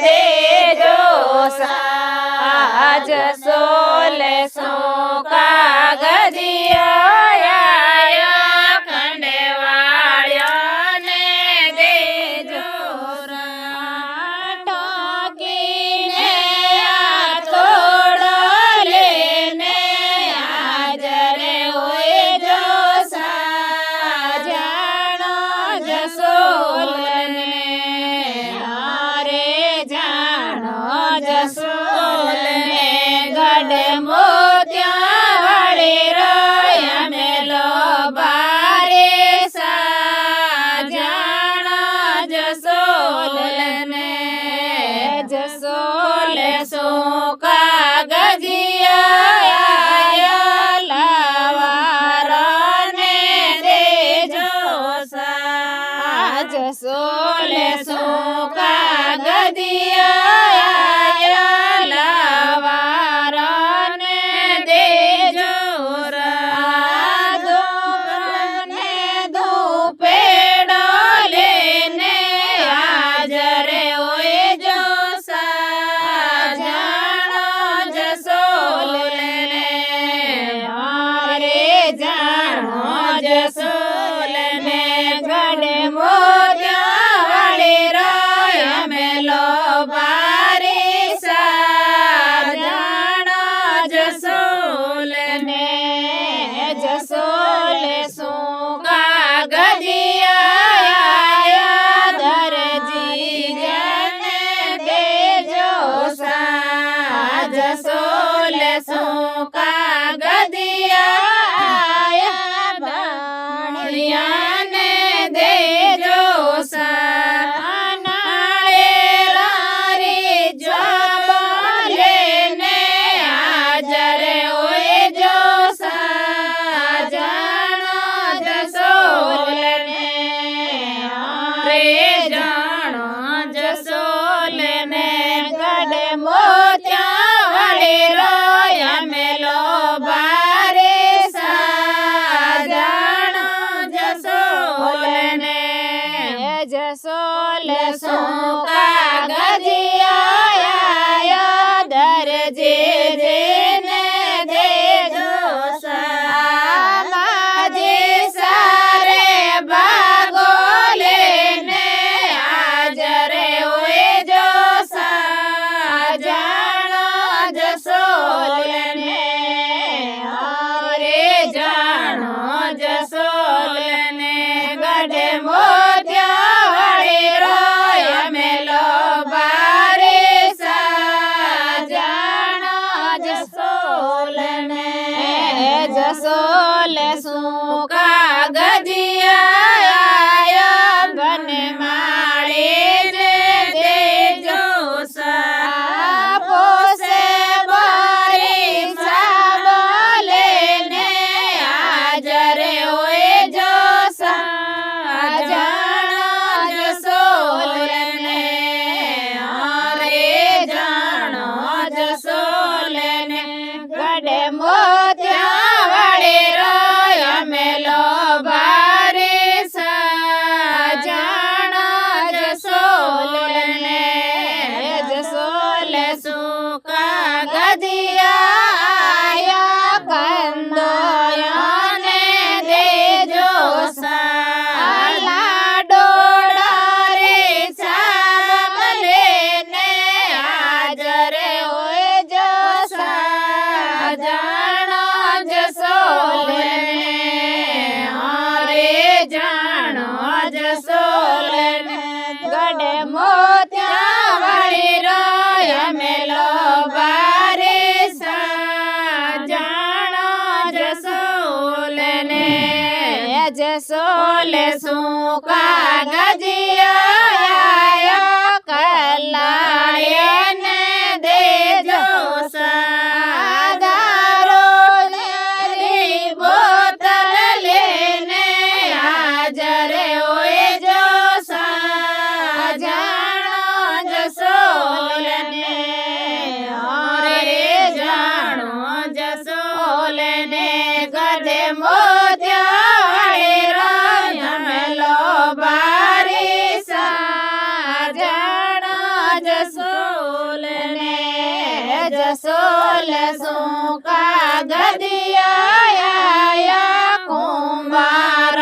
દેજો સાજ સોલે સો કાગજિયા ખંડવાળ્યોને દેજો ટાંકીને આ થોડો લેને હાજરે હોય જો સાજાણો જસોલને હારે જાણો જસોલને ગઢ મોત્યા વળી રહ્યા મેલો બારે સાજાણો જસોલને જસોલે સો કાગજિયા લાવારને દેજો સાજ સોલે સો કાગજિયા લાવારને દેજો રાધોને ધૂપેડો લેને હાજરે હોય જો સાજાણો જસોલને હારે જાણો જસોલને ગઢ મોત્યા વળી રહ્યા મેલો બારે સાજાણો જસોલને જસોલે શું કાગજિયા દરજી જને દેજો સા જસોલે શું કાગજિયા ભાણિયાને દેજો સા નાળે રારી જબલેને હાજરે હોય જો સાજાણો જસોલને હારે જાણો જસોલને ગઢ મોત્યા વળી રહ્યા મેલો બારે સાજાણો જસોલને જસોલે શું કાગજિયા દરજી જેને દેજો સામાજી સારે ભાગો લેને હાજરે હોય જો સાજાણો જસોલને હારે જાણો જસોલને ગઢ મોત્યા વળી રહ્યા મેલો બારે સાજાણો જસોલને જસોલે શું કાગજિયા બને માળીને દેજો સા પોસે બારી સાબલેને હાજરે હોય જો સાજાણો જસોલને હારે જાણો જસોલને ગઢ મોત્યા વળી રહ્યા મેલો બારે સાજાણો જસોલને જસોલે શું કાગજિયા કંદોયાને દેજો સાલા ડોળા રે સાબલેને હાજરે હોય જો સાજાણો જસોલને હારે જાણો જસોલને ગઢ મોત્યા વળી રહ્યા મેલો બારે સાજાણો જસોલને જસોલે શું કાગજિયા કલાયને દેજો સાદારો બોતલ લેને હાજરે હોય જો સાજાણો જસોલને હારે જાણો જસોલને ગઢ મોત્યા વળી રહ્યા મેલો બારે સાજાણો જસો જસોલ શું કાગદિયા કુંભાર